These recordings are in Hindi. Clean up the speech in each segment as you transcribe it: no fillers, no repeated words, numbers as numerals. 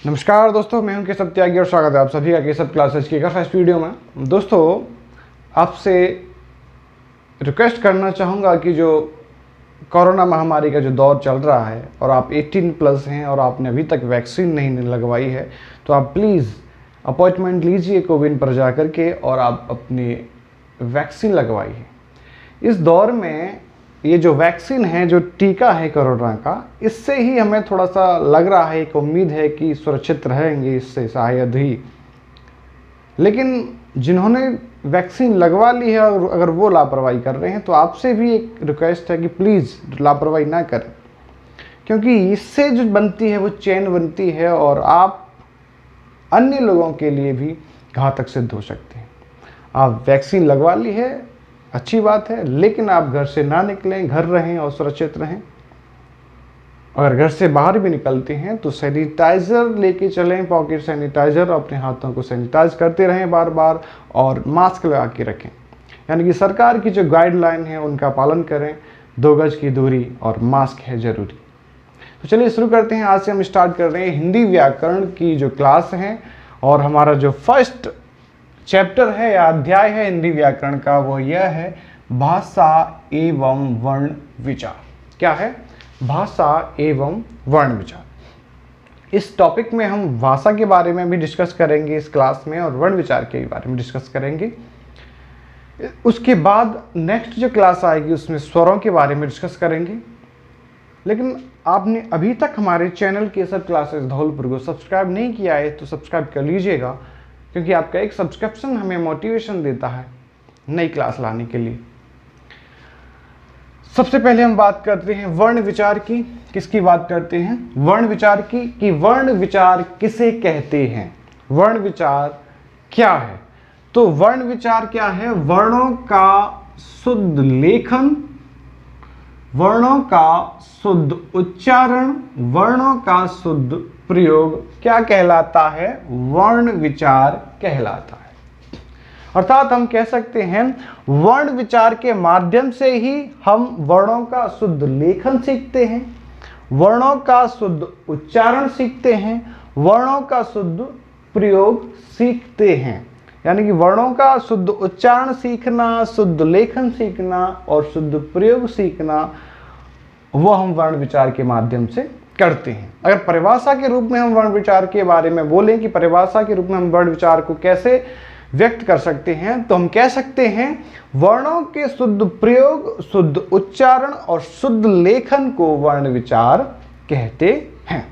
नमस्कार दोस्तों, मैं हूं केशव त्यागी और स्वागत है आप सभी का केशव क्लासेज की फर्स्ट वीडियो में। दोस्तों, आपसे रिक्वेस्ट करना चाहूँगा कि जो कोरोना महामारी का जो दौर चल रहा है और आप 18+ हैं और आपने अभी तक वैक्सीन नहीं लगवाई है, तो आप प्लीज़ अपॉइंटमेंट लीजिए कोविन पर जा कर के और आप अपनी वैक्सीन लगवाइए। इस दौर में ये जो वैक्सीन है, जो टीका है कोरोना का, इससे ही हमें थोड़ा सा लग रहा है, एक उम्मीद है कि सुरक्षित रहेंगे इससे शायद ही। लेकिन जिन्होंने वैक्सीन लगवा ली है और अगर वो लापरवाही कर रहे हैं, तो आपसे भी एक रिक्वेस्ट है कि प्लीज़ लापरवाही ना करें, क्योंकि इससे जो बनती है वो चेन बनती है और आप अन्य लोगों के लिए भी घातक सिद्ध हो सकते हैं। आप वैक्सीन लगवा ली है, अच्छी बात है, लेकिन आप घर से ना निकलें, घर रहें और सुरक्षित रहें। अगर घर से बाहर भी निकलते हैं तो सैनिटाइज़र लेके चलें, पॉकेट सैनिटाइज़र, अपने हाथों को सैनिटाइज करते रहें बार बार और मास्क लगा के रखें। यानी कि सरकार की जो गाइडलाइन है उनका पालन करें। 2 गज की दूरी और मास्क है ज़रूरी। तो चलिए शुरू करते हैं। आज से हम स्टार्ट कर रहे हैं हिंदी व्याकरण की जो क्लास है और हमारा जो फर्स्ट चैप्टर है या अध्याय है हिंदी व्याकरण का, वो यह है भाषा एवं वर्ण विचार। क्या है? भाषा एवं वर्ण विचार। इस टॉपिक में हम भाषा के बारे में भी डिस्कस करेंगे इस क्लास में और वर्ण विचार के बारे में डिस्कस करेंगे। उसके बाद नेक्स्ट जो क्लास आएगी उसमें स्वरों के बारे में डिस्कस करेंगे। लेकिन आपने अभी तक हमारे चैनल केशव क्लासेस धौलपुर को सब्सक्राइब नहीं किया है तो सब्सक्राइब कर लीजिएगा, क्योंकि आपका एक सब्सक्रिप्शन हमें मोटिवेशन देता है नई क्लास लाने के लिए। सबसे पहले हम बात करते हैं वर्ण विचार की। किसकी बात करते हैं? वर्ण विचार की। कि वर्ण विचार किसे कहते हैं, वर्ण विचार क्या है। तो वर्ण विचार क्या है? वर्णों का शुद्ध लेखन, वर्णों का शुद्ध उच्चारण, वर्णों का शुद्ध प्रयोग क्या कहलाता है? वर्ण विचार कहलाता है। अर्थात हम कह सकते हैं वर्ण विचार के माध्यम से ही हम वर्णों का शुद्ध लेखन सीखते हैं, वर्णों का शुद्ध उच्चारण सीखते हैं, वर्णों का शुद्ध प्रयोग सीखते हैं। यानी कि वर्णों का शुद्ध उच्चारण सीखना, शुद्ध लेखन सीखना और शुद्ध प्रयोग सीखना, वो हम वर्ण विचार के माध्यम से करते हैं। अगर परिभाषा के रूप में हम वर्ण विचार के बारे में बोलें कि परिभाषा के रूप में हम वर्ण विचार को कैसे व्यक्त कर सकते हैं, तो हम कह सकते हैं वर्णों के शुद्ध प्रयोग, शुद्ध उच्चारण और शुद्ध लेखन को वर्ण विचार कहते हैं।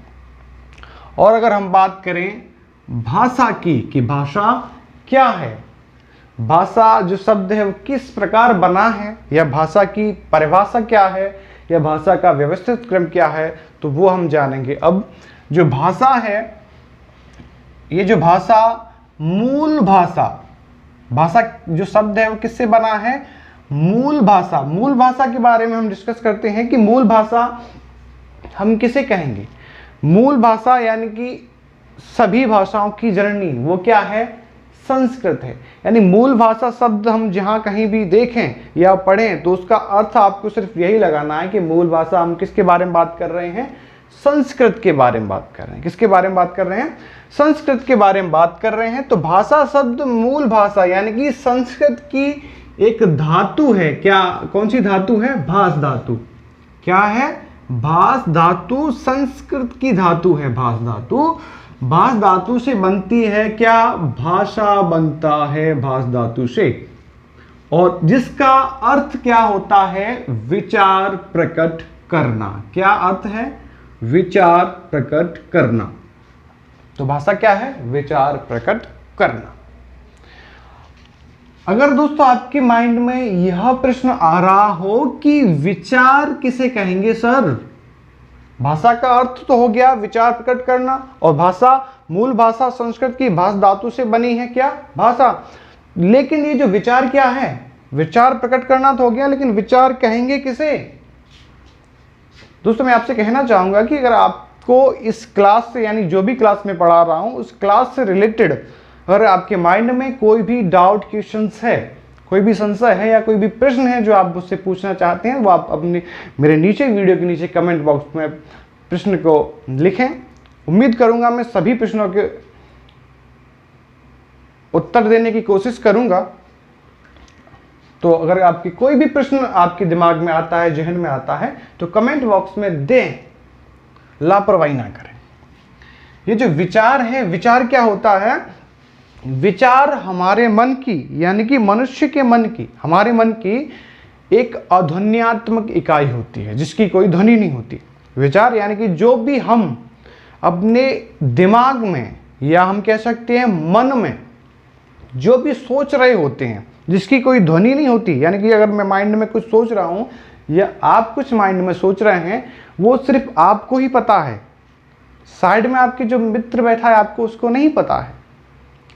और अगर हम बात करें भाषा की, कि भाषा क्या है, भाषा जो शब्द है वो किस प्रकार बना है, या भाषा की परिभाषा क्या है, या भाषा का व्यवस्थित क्रम क्या है, तो वो हम जानेंगे। अब जो भाषा है, ये जो भाषा, मूल भाषा, भाषा जो शब्द है वो किससे बना है? मूल भाषा। मूल भाषा के बारे में हम डिस्कस करते हैं कि मूल भाषा हम किसे कहेंगे। मूल भाषा यानी कि सभी भाषाओं की जननी, वो क्या है? संस्कृत है। यानी मूल भाषा शब्द हम जहाँ कहीं भी देखें या पढ़ें तो उसका अर्थ आपको सिर्फ यही लगाना है कि मूल भाषा हम किसके बारे में बात कर रहे हैं? संस्कृत के बारे में बात कर रहे हैं। किसके बारे में बात कर रहे हैं? संस्कृत के बारे में बात कर रहे हैं। तो भाषा शब्द मूल भाषा यानी कि संस्कृत की एक धातु है। क्या, कौन सी धातु है? भास धातु। क्या है? भास धातु संस्कृत की धातु है। भास धातु, भास धातु से बनती है क्या? भाषा बनता है भास धातु से, और जिसका अर्थ क्या होता है? विचार प्रकट करना। क्या अर्थ है? विचार प्रकट करना। तो भाषा क्या है? विचार प्रकट करना। अगर दोस्तों आपके माइंड में यह प्रश्न आ रहा हो कि विचार किसे कहेंगे सर? भाषा का अर्थ तो हो गया विचार प्रकट करना, और भाषा, मूल भाषा संस्कृत की भास धातु से बनी है क्या? भाषा। लेकिन ये जो विचार क्या है? विचार प्रकट करना तो हो गया, लेकिन विचार कहेंगे किसे? दोस्तों, मैं आपसे कहना चाहूंगा कि अगर आपको इस क्लास से, यानी जो भी क्लास में पढ़ा रहा हूं उस क्लास से रिलेटेड अगर आपके माइंड में कोई भी डाउट, क्वेश्चंस है, कोई भी संशय है या कोई भी प्रश्न है जो आप मुझसे पूछना चाहते हैं, वो आप अपने मेरे नीचे वीडियो के नीचे कमेंट बॉक्स में प्रश्न को लिखें उम्मीद करूंगा मैं सभी प्रश्नों के उत्तर देने की कोशिश करूंगा। तो अगर आपकी कोई भी प्रश्न आपके दिमाग में आता है, जहन में आता है, तो कमेंट बॉक्स में दें, लापरवाही ना करें। ये जो विचार है, विचार क्या होता है? विचार हमारे मन की, यानी कि मनुष्य के मन की, हमारे मन की एक अध्वन्यात्मक इकाई होती है जिसकी कोई ध्वनि नहीं होती। विचार यानी कि जो भी हम अपने दिमाग में, या हम कह सकते हैं मन में, जो भी सोच रहे होते हैं जिसकी कोई ध्वनि नहीं होती, यानी कि अगर मैं माइंड में कुछ सोच रहा हूं या आप कुछ माइंड में सोच रहे हैं, वो सिर्फ आपको ही पता है। साइड में आपके जो मित्र बैठा है आपको उसको नहीं पता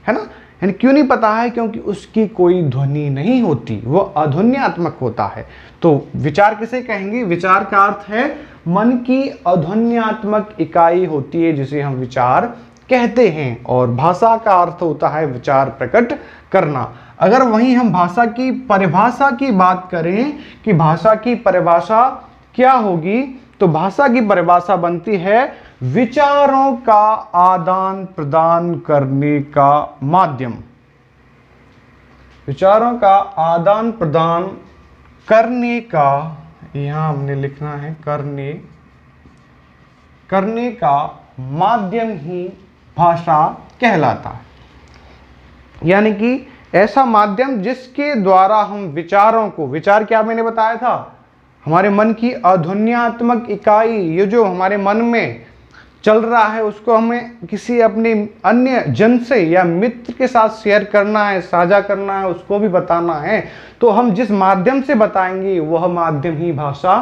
है ना? यानी क्यों नहीं पता है? क्योंकि उसकी कोई ध्वनि नहीं होती, वो अध्वन्यात्मक होता है। तो विचार किसे कहेंगे? विचार का अर्थ है मन की अध्वन्यात्मक इकाई होती है जिसे हम विचार कहते हैं। और भाषा का अर्थ होता है विचार प्रकट करना। अगर वहीं हम भाषा की परिभाषा की बात करें कि भाषा की परिभाषा क्या होगी, तो भाषा की परिभाषा बनती है विचारों का आदान प्रदान करने का माध्यम। विचारों का आदान प्रदान करने का, यहां हमने लिखना है करने का माध्यम ही भाषा कहलाता है। यानी कि ऐसा माध्यम जिसके द्वारा हम विचारों को, विचार क्या मैंने बताया था? हमारे मन की अध्वन्यात्मक इकाई, ये जो हमारे मन में चल रहा है उसको हमें किसी अपने अन्य जन से या मित्र के साथ शेयर करना है, साझा करना है, उसको भी बताना है। तो हम जिस माध्यम से बताएंगे वह माध्यम ही भाषा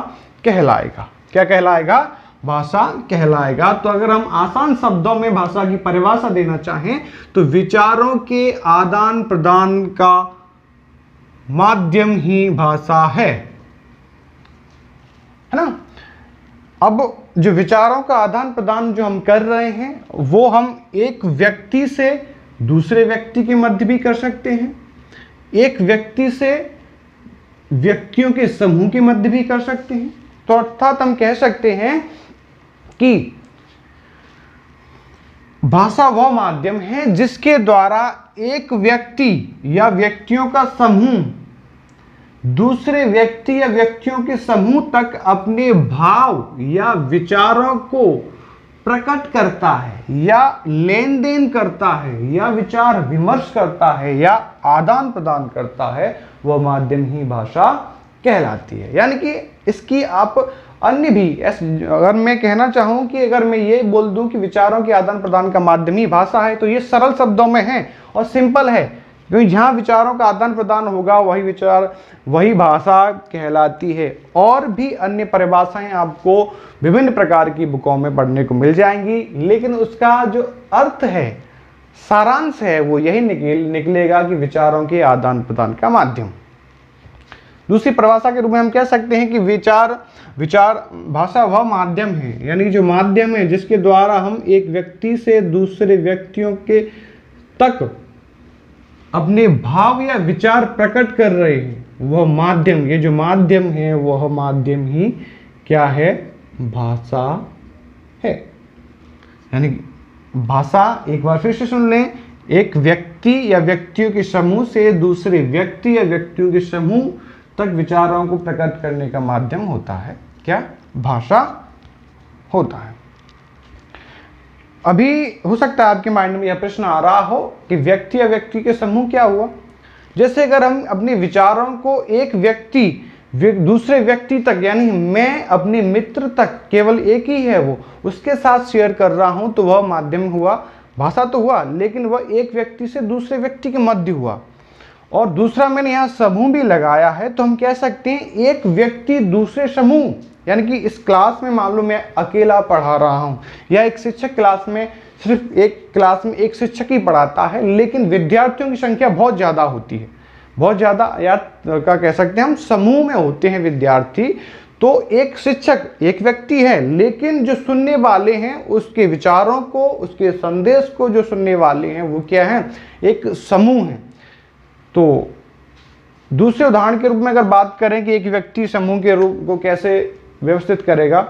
कहलाएगा। क्या कहलाएगा? भाषा कहलाएगा। तो अगर हम आसान शब्दों में भाषा की परिभाषा देना चाहें तो विचारों के आदान प्रदान का माध्यम ही भाषा है ना? अब जो विचारों का आदान प्रदान जो हम कर रहे हैं वो हम एक व्यक्ति से दूसरे व्यक्ति के मध्य भी कर सकते हैं, एक व्यक्ति से व्यक्तियों के समूह के मध्य भी कर सकते हैं। तो अर्थात हम कह सकते हैं कि भाषा वह माध्यम है जिसके द्वारा एक व्यक्ति या व्यक्तियों का समूह दूसरे व्यक्ति या व्यक्तियों के समूह तक अपने भाव या विचारों को प्रकट करता है, या लेन देन करता है, या विचार विमर्श करता है, या आदान प्रदान करता है, वह माध्यम ही भाषा कहलाती है। यानी कि इसकी आप अन्य भी, अगर मैं कहना चाहूं कि अगर मैं ये बोल दूं कि विचारों के आदान प्रदान का माध्यम ही भाषा है, तो ये सरल शब्दों में है और सिंपल है, क्योंकि जहां विचारों का आदान प्रदान होगा वही विचार, वही भाषा कहलाती है। और भी अन्य परिभाषाएं आपको विभिन्न प्रकार की बुकों में पढ़ने को मिल जाएंगी, लेकिन उसका जो अर्थ है, सारांश है, वो यही निकलेगा कि विचारों के आदान प्रदान का माध्यम। दूसरी परिभाषा के रूप में हम कह सकते हैं कि विचार भाषा वह माध्यम है, यानी जो माध्यम है जिसके द्वारा हम एक व्यक्ति से दूसरे व्यक्तियों के तक अपने भाव या विचार प्रकट कर रहे हैं, वह माध्यम, ये जो माध्यम है वह माध्यम ही क्या है? भाषा है। यानी भाषा, एक बार फिर से सुन लें, एक व्यक्ति या व्यक्तियों के समूह से दूसरे व्यक्ति या व्यक्तियों के समूह तक विचारों को प्रकट करने का माध्यम होता है क्या? भाषा होता है। अभी हो सकता है आपके माइंड में यह प्रश्न आ रहा हो कि व्यक्ति या व्यक्ति के समूह क्या हुआ? जैसे अगर हम अपने विचारों को एक व्यक्ति दूसरे व्यक्ति तक, यानी मैं अपने मित्र तक, केवल एक ही है वो, उसके साथ शेयर कर रहा हूं, तो वह माध्यम हुआ, भाषा तो हुआ, लेकिन वह एक व्यक्ति से दूसरे व्यक्ति के मध्य हुआ। और दूसरा मैंने यहाँ समूह भी लगाया है, तो हम कह सकते हैं एक व्यक्ति दूसरे समूह, यानी कि इस क्लास में मान लो मैं अकेला पढ़ा रहा हूँ, या एक शिक्षक क्लास में सिर्फ एक क्लास में एक शिक्षक ही पढ़ाता है, लेकिन विद्यार्थियों की संख्या बहुत ज़्यादा होती है, बहुत ज़्यादा, या क्या कह सकते हैं हम, समूह में होते हैं विद्यार्थी। तो एक शिक्षक एक व्यक्ति है, लेकिन जो सुनने वाले हैं उसके विचारों को, उसके संदेश को जो सुनने वाले हैं वो क्या है? एक समूह है। तो दूसरे उदाहरण के रूप में अगर बात करें कि एक व्यक्ति समूह के रूप को कैसे व्यवस्थित करेगा,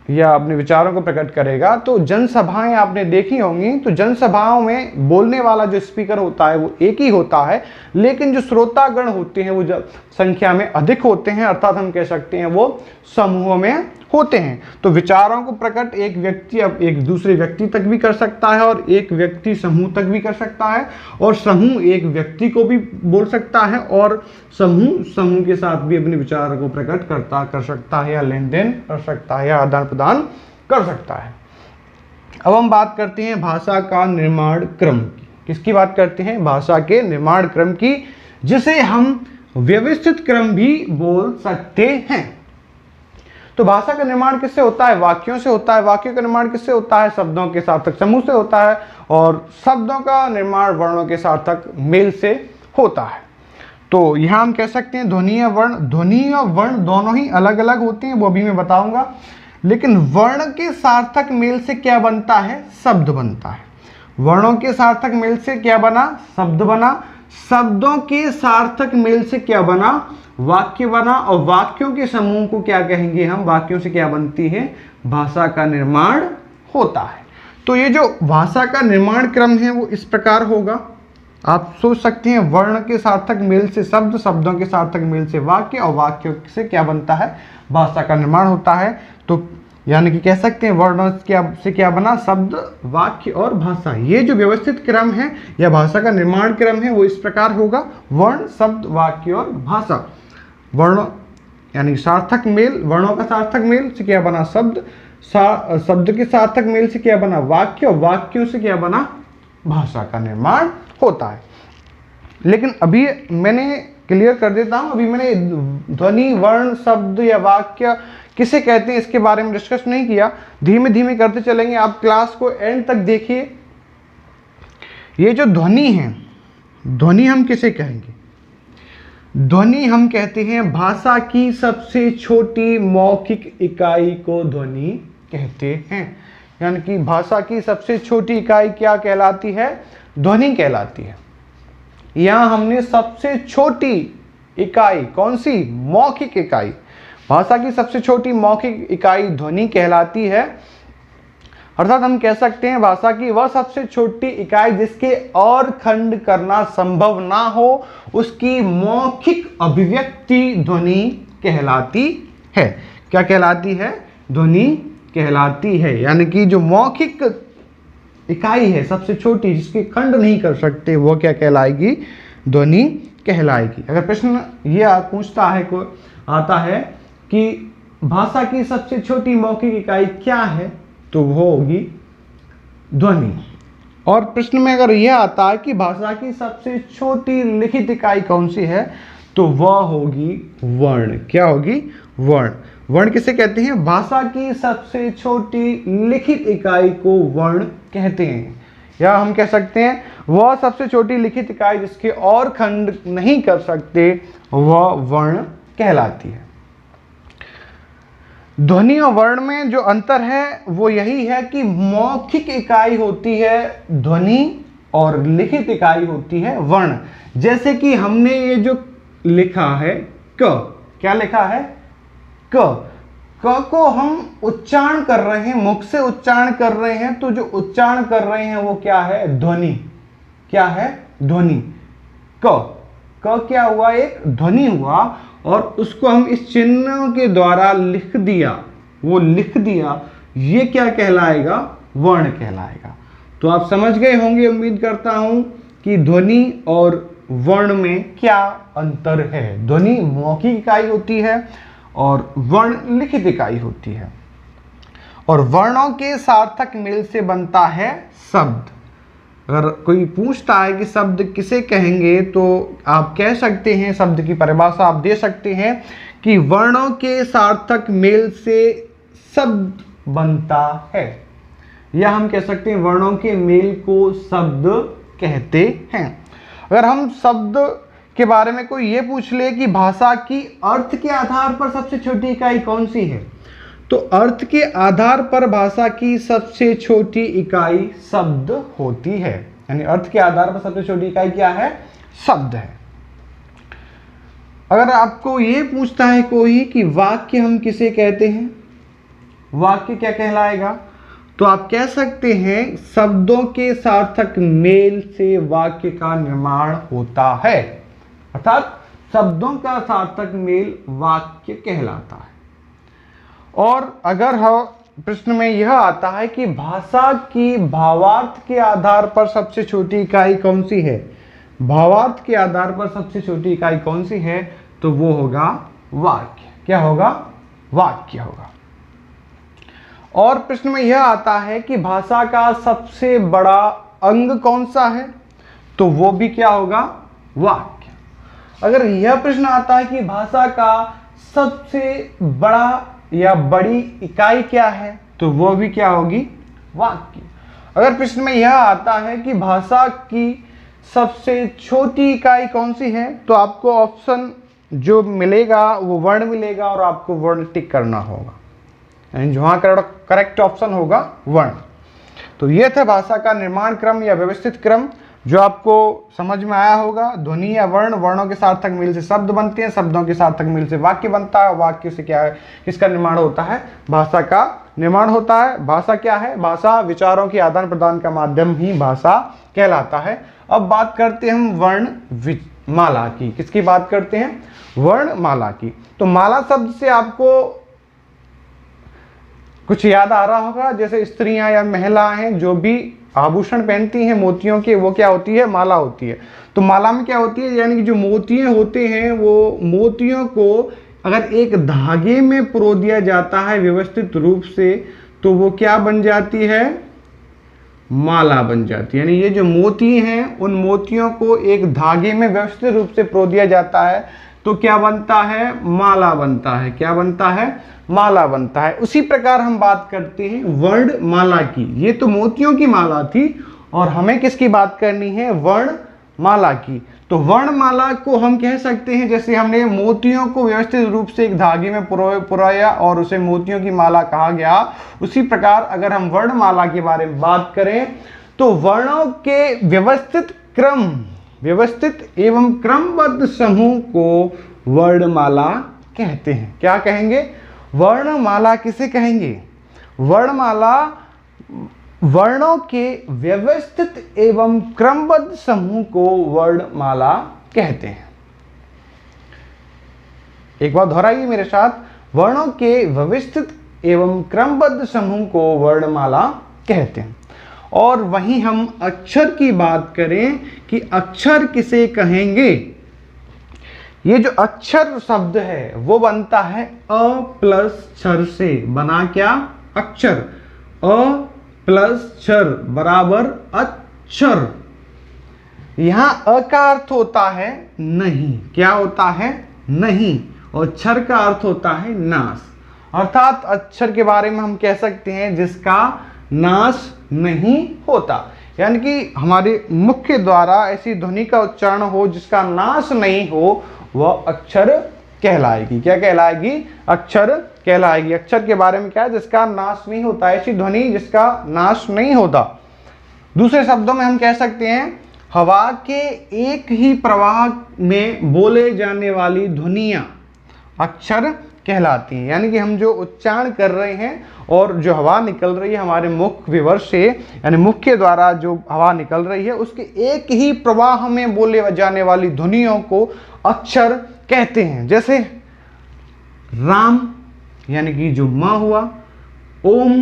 या अपने विचारों को प्रकट करेगा। तो जनसभाएं आपने देखी होंगी, तो जनसभाओं में बोलने वाला जो स्पीकर होता है वो एक ही होता है, लेकिन जो श्रोतागण होते हैं वो जब संख्या में अधिक होते हैं, अर्थात हम कह सकते हैं वो समूहों में होते हैं। तो विचारों को प्रकट एक व्यक्ति अब एक दूसरे व्यक्ति तक भी कर सकता है, और एक व्यक्ति समूह तक भी कर सकता है, और समूह एक व्यक्ति को भी बोल सकता है, और समूह के साथ भी अपने विचारों को प्रकट कर सकता है, या लेन देन कर सकता है, या आदान प्रदान कर सकता है। अब हम बात करते हैं भाषा का निर्माण क्रम की। किसकी बात करते हैं? भाषा के निर्माण क्रम की, जिसे हम व्यवस्थित क्रम भी बोल सकते हैं। तो भाषा का निर्माण किससे होता है? वाक्यों से होता है। वाक्यों का निर्माण किससे होता है? शब्दों के सार्थक समूह से होता है, और शब्दों का निर्माण वर्णों के सार्थक मेल से होता है। तो यहाँ हम कह सकते हैं ध्वनि या वर्ण, ध्वनि और वर्ण दोनों ही अलग अलग होते हैं, वो भी मैं बताऊंगा। लेकिन वर्ण के सार्थक मेल से क्या बनता है? शब्द बनता है। वर्णों के सार्थक मेल से क्या बना? शब्द बना। शब्दों के सार्थक मेल से क्या बना? वाक्य बना। और वाक्यों के समूह को क्या कहेंगे हम? वाक्यों से क्या बनती है? भाषा का निर्माण होता है। तो ये जो भाषा का निर्माण क्रम है वो इस प्रकार होगा। आप सोच सकते हैं वर्ण के सार्थक मेल से शब्द, शब्दों के सार्थक मेल से वाक्य, और वाक्यों से क्या बनता है? भाषा का निर्माण होता है। तो यानी कि कह सकते हैं वर्ण से क्या बना? शब्द, वाक्य और भाषा। ये जो व्यवस्थित क्रम है या भाषा का निर्माण क्रम है वो इस प्रकार होगा: वर्ण, शब्द, वाक्य और भाषा। वर्ण यानी सार्थक मेल, वर्णों का सार्थक मेल से क्या बना? शब्द, शब्द के सार्थक मेल से क्या बना? वाक्य, और वाक्यों से क्या बना? भाषा का निर्माण होता है। लेकिन अभी मैंने क्लियर कर देता हूं, अभी मैंने ध्वनि, वर्ण, शब्द या वाक्य किसे कहते हैं इसके बारे में डिस्कस नहीं किया। धीमे धीमे करते चलेंगे। आप क्लास को एंड तक देखिए। ये जो ध्वनि है, ध्वनि हम किसे कहेंगे? ध्वनि हम कहते हैं भाषा की सबसे छोटी मौखिक इकाई को ध्वनि कहते हैं। यानी कि भाषा की सबसे छोटी इकाई क्या कहलाती है? ध्वनि कहलाती है। यहां हमने सबसे छोटी इकाई कौन सी? मौखिक इकाई। भाषा की सबसे छोटी मौखिक इकाई ध्वनि कहलाती है। अर्थात हम कह सकते हैं भाषा की वह सबसे छोटी इकाई जिसके और खंड करना संभव ना हो, उसकी मौखिक अभिव्यक्ति ध्वनि कहलाती है। क्या कहलाती है? ध्वनि कहलाती है। यानी कि जो मौखिक इकाई है सबसे छोटी, जिसके खंड नहीं कर सकते, वो क्या कहलाएगी? ध्वनि कहलाएगी। अगर प्रश्न ये पूछता है, कोई आता है कि भाषा की सबसे छोटी मौखिक इकाई क्या है, तो वो होगी ध्वनि। और प्रश्न में अगर यह आता है कि भाषा की सबसे छोटी लिखित इकाई कौन सी है, तो वह होगी वर्ण। क्या होगी? वर्ण। वर्ण किसे कहते हैं? भाषा की सबसे छोटी लिखित इकाई को वर्ण कहते हैं। या हम कह सकते हैं वह सबसे छोटी लिखित इकाई जिसके और खंड नहीं कर सकते, वह वर्ण कहलाती है। ध्वनि और वर्ण में जो अंतर है वो यही है कि मौखिक इकाई होती है ध्वनि और लिखित इकाई होती है वर्ण। जैसे कि हमने ये जो लिखा है क, क्या लिखा है? क को हम उच्चारण कर रहे हैं, मुख से उच्चारण कर रहे हैं, तो जो उच्चारण कर रहे हैं वो क्या है? ध्वनि। क्या है? ध्वनि। क क्या हुआ? एक ध्वनि हुआ, और उसको हम इस चिन्ह के द्वारा लिख दिया, वो लिख दिया, ये क्या कहलाएगा? वर्ण कहलाएगा। तो आप समझ गए होंगे, उम्मीद करता हूं कि ध्वनि और वर्ण में क्या अंतर है। ध्वनि मौखिक इकाई होती है और वर्ण लिखित इकाई होती है। और वर्णों के सार्थक मेल से बनता है शब्द। अगर कोई पूछता है कि शब्द किसे कहेंगे, तो आप कह सकते हैं, शब्द की परिभाषा आप दे सकते हैं कि वर्णों के सार्थक मेल से शब्द बनता है। या हम कह सकते हैं वर्णों के मेल को शब्द कहते हैं। अगर हम शब्द के बारे में कोई ये पूछ ले कि भाषा की अर्थ के आधार पर सबसे छोटी इकाई कौन सी है, तो अर्थ के आधार पर भाषा की सबसे छोटी इकाई शब्द होती है। यानी अर्थ के आधार पर सबसे छोटी इकाई क्या है? शब्द है। अगर आपको ये पूछता है कोई कि वाक्य हम किसे कहते हैं, वाक्य क्या कहलाएगा? तो आप कह सकते हैं शब्दों के सार्थक मेल से वाक्य का निर्माण होता है, अर्थात शब्दों का सार्थक मेल वाक्य कहलाता है। और अगर हम प्रश्न में यह आता है कि भाषा की भावार्थ के आधार पर सबसे छोटी इकाई कौन सी है, भावार्थ के आधार पर सबसे छोटी इकाई कौन सी है, तो वो होगा वाक्य। क्या होगा? वाक्य होगा। और प्रश्न में यह आता है कि भाषा का सबसे बड़ा अंग कौन सा है, तो वो भी क्या होगा? वाक्य। अगर यह प्रश्न आता है कि भाषा का सबसे बड़ा या बड़ी इकाई क्या है, तो वो भी क्या होगी? वाक्य। अगर प्रश्न में यह आता है कि भाषा की सबसे छोटी इकाई कौन सी है, तो आपको ऑप्शन जो मिलेगा वो वर्ण मिलेगा और आपको वर्ण टिक करना होगा, यानी जहाँ करेक्ट ऑप्शन होगा वर्ण। तो ये था भाषा का निर्माण क्रम या व्यवस्थित क्रम, जो आपको समझ में आया होगा। ध्वनि या वर्ण, वर्णों के सार्थक मेल से शब्द बनते हैं, शब्दों के सार्थक मेल से वाक्य बनता है, वाक्य से क्या है, किसका निर्माण होता है? भाषा का निर्माण होता है। भाषा क्या है? भाषा विचारों के आदान प्रदान का माध्यम ही भाषा कहलाता है। अब बात करते हैं हम वर्ण माला की। किसकी बात करते हैं? वर्णमाला की। तो माला शब्द से आपको कुछ याद आ रहा होगा, जैसे स्त्रियां या महिलाएं हैं जो भी आभूषण पहनती हैं मोतियों के, वो क्या होती है? माला होती है। तो माला में क्या होती है, यानी कि जो मोतियां होते हैं वो मोतियों को अगर एक धागे में पिरो दिया जाता है व्यवस्थित रूप से, तो वो क्या बन जाती है? माला बन जाती है। यानी ये जो मोती हैं उन मोतियों को एक धागे में व्यवस्थित रूप से पिरो दिया जाता है, तो क्या बनता है? माला बनता है। क्या बनता है? माला बनता है। उसी प्रकार हम बात करते हैं वर्णमाला की। ये तो मोतियों की माला थी और हमें किसकी बात करनी है? वर्णमाला की। तो वर्णमाला को हम कह सकते हैं, जैसे हमने मोतियों को व्यवस्थित रूप से एक धागे में पुराया और उसे मोतियों की माला कहा गया, उसी प्रकार अगर हम वर्णमाला के बारे में बात करें तो वर्णों के व्यवस्थित एवं क्रमबद्ध समूह को वर्णमाला कहते हैं। क्या कहेंगे? वर्णमाला किसे कहेंगे? वर्णमाला वर्णों के व्यवस्थित एवं क्रमबद्ध समूह को वर्णमाला कहते हैं। एक बार दोहराइए मेरे साथ, वर्णों के व्यवस्थित एवं क्रमबद्ध समूह को वर्णमाला कहते हैं। और वहीं हम अक्षर की बात करें कि अक्षर किसे कहेंगे, ये जो अक्षर शब्द है वो बनता है अ प्लस क्षर से। बना क्या? अक्षर। अ प्लस क्षर बराबर अक्षर। यहां अ का अर्थ होता है नहीं। क्या होता है? नहीं। और क्षर का अर्थ होता है नाश। अर्थात अक्षर के बारे में हम कह सकते हैं जिसका नाश नहीं होता, यानी कि हमारे मुख्य द्वारा ऐसी ध्वनि का उच्चारण हो जिसका नाश नहीं हो, वह अक्षर कहलाएगी। क्या कहलाएगी? अक्षर कहलाएगी। अक्षर के बारे में क्या है? जिसका नाश नहीं होता, ऐसी ध्वनि जिसका नाश नहीं होता। दूसरे शब्दों में हम कह सकते हैं हवा के एक ही प्रवाह में बोले जाने वाली ध्वनियां अक्षर कहलाती हैं। यानी कि हम जो उच्चारण कर रहे हैं और जो हवा निकल रही है हमारे मुख विवर से, यानी मुख के द्वारा जो हवा निकल रही है, उसके एक ही प्रवाह में बोले जाने वाली ध्वनियों को अक्षर कहते हैं। जैसे राम यानी कि जो म हुआ, ओम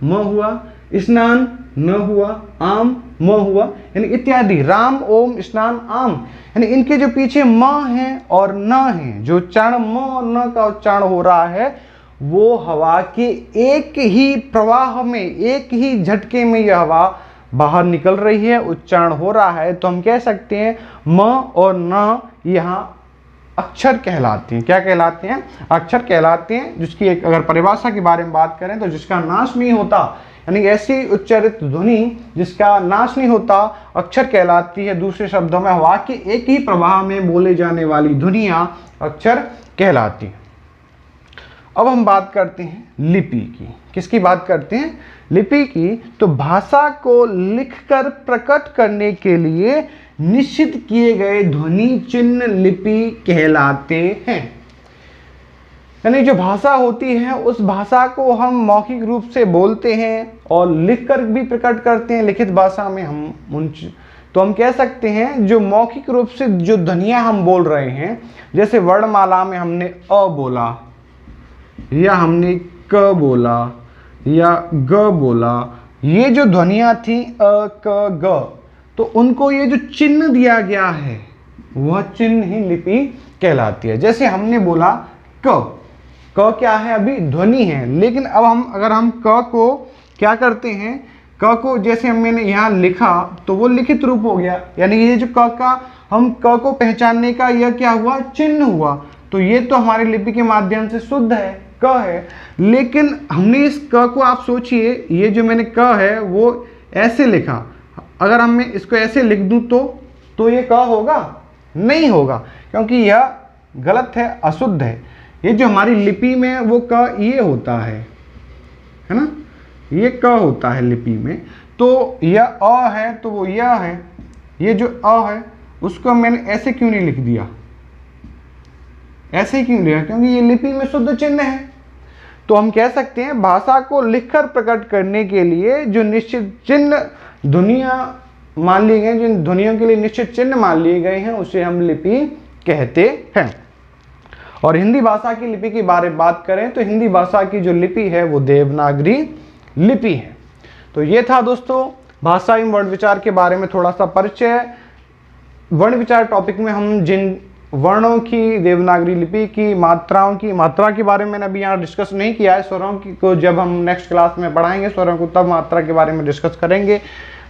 म हुआ, स्नान न हुआ, आम म हुआ, यानी इत्यादि। राम, ओम, स्नान, आम, यानी इनके जो पीछे म है और न है, जो उच्चारण म और न का उच्चारण हो रहा है, वो हवा के एक ही प्रवाह में, एक ही झटके में यह हवा बाहर निकल रही है, उच्चारण हो रहा है। तो हम कह सकते हैं म और न यहाँ अक्षर कहलाते हैं। क्या कहलाते हैं? अक्षर कहलाते हैं। जिसकी एक अगर परिभाषा के बारे में बात करें तो जिसका नाश नहीं होता, यानी ऐसी उच्चारित ध्वनि जिसका नाश नहीं होता, अक्षर कहलाती है। दूसरे शब्दों में हवा के एक ही प्रवाह में बोले जाने वाली ध्वनियां अक्षर कहलाती हैं। अब हम बात करते हैं लिपि की। किसकी बात करते हैं? लिपि की। तो भाषा को लिखकर प्रकट करने के लिए निश्चित किए गए ध्वनि चिन्ह लिपि कहलाते हैं। यानी जो भाषा होती है उस भाषा को हम मौखिक रूप से बोलते हैं और लिखकर भी प्रकट करते हैं लिखित भाषा में। तो हम कह सकते हैं जो मौखिक रूप से जो ध्वनियां हम बोल रहे हैं, जैसे वर्णमाला में हमने अ बोला या हमने क बोला या ग बोला, ये जो ध्वनियां थी अ क ग, तो उनको ये जो चिन्ह दिया गया है वह चिन्ह ही लिपि कहलाती है। जैसे हमने बोला क क्या है, अभी ध्वनि है, लेकिन अब अगर हम क को क्या करते हैं, क को जैसे मैंने यहाँ लिखा तो वो लिखित रूप हो गया, यानी ये जो क का हम क को पहचानने का यह क्या हुआ, चिन्ह हुआ। तो ये तो हमारी लिपि के माध्यम से शुद्ध है, क है। लेकिन हमने इस क को, आप सोचिए, ये जो मैंने क है वो ऐसे लिखा, अगर मैं इसको ऐसे लिख दूं तो ये क होगा? नहीं होगा, क्योंकि यह गलत है, अशुद्ध है। ये जो हमारी लिपि में वो क ये होता है ना, ये क होता है लिपि में। तो यह अ है तो वो यह है, ये जो अ है उसको मैंने ऐसे क्यों नहीं लिख दिया, ऐसे क्यों लिखा, क्योंकि ये लिपि में शुद्ध चिन्ह है। तो हम कह सकते हैं भाषा को लिखकर प्रकट करने के लिए जो निश्चित चिन्ह ध्वनियां मान ली गई, जिन ध्वनियों के लिए निश्चित चिन्ह मान लिए गए हैं, उसे हम लिपि कहते हैं। और हिंदी भाषा की लिपि के बारे में बात करें तो हिंदी भाषा की जो लिपि है वो देवनागरी लिपि है। तो ये था दोस्तों भाषा एवं वर्ण विचार के बारे में थोड़ा सा परिचय। वर्ण विचार टॉपिक में हम जिन वर्णों की, देवनागरी लिपि की मात्राओं की मात्रा के बारे में मैंने अभी यहाँ डिस्कस नहीं किया है। स्वरों की को जब हम नेक्स्ट क्लास में पढ़ाएंगे स्वरों को, तब मात्रा के बारे में डिस्कस करेंगे।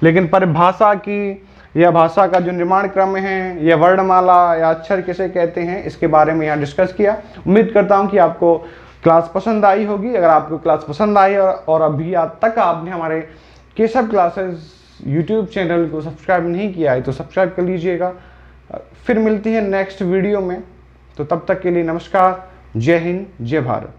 लेकिन परिभाषा की या भाषा का जो निर्माण क्रम है या वर्णमाला या अक्षर किसे कहते हैं, इसके बारे में यहाँ डिस्कस किया। उम्मीद करता हूँ कि आपको क्लास पसंद आई होगी। अगर आपको क्लास पसंद आई और अभी आज तक आपने हमारे केशव क्लासेस यूट्यूब चैनल को सब्सक्राइब नहीं किया है तो सब्सक्राइब कर लीजिएगा। फिर मिलती है नेक्स्ट वीडियो में, तो तब तक के लिए नमस्कार, जय हिंद, जय भारत।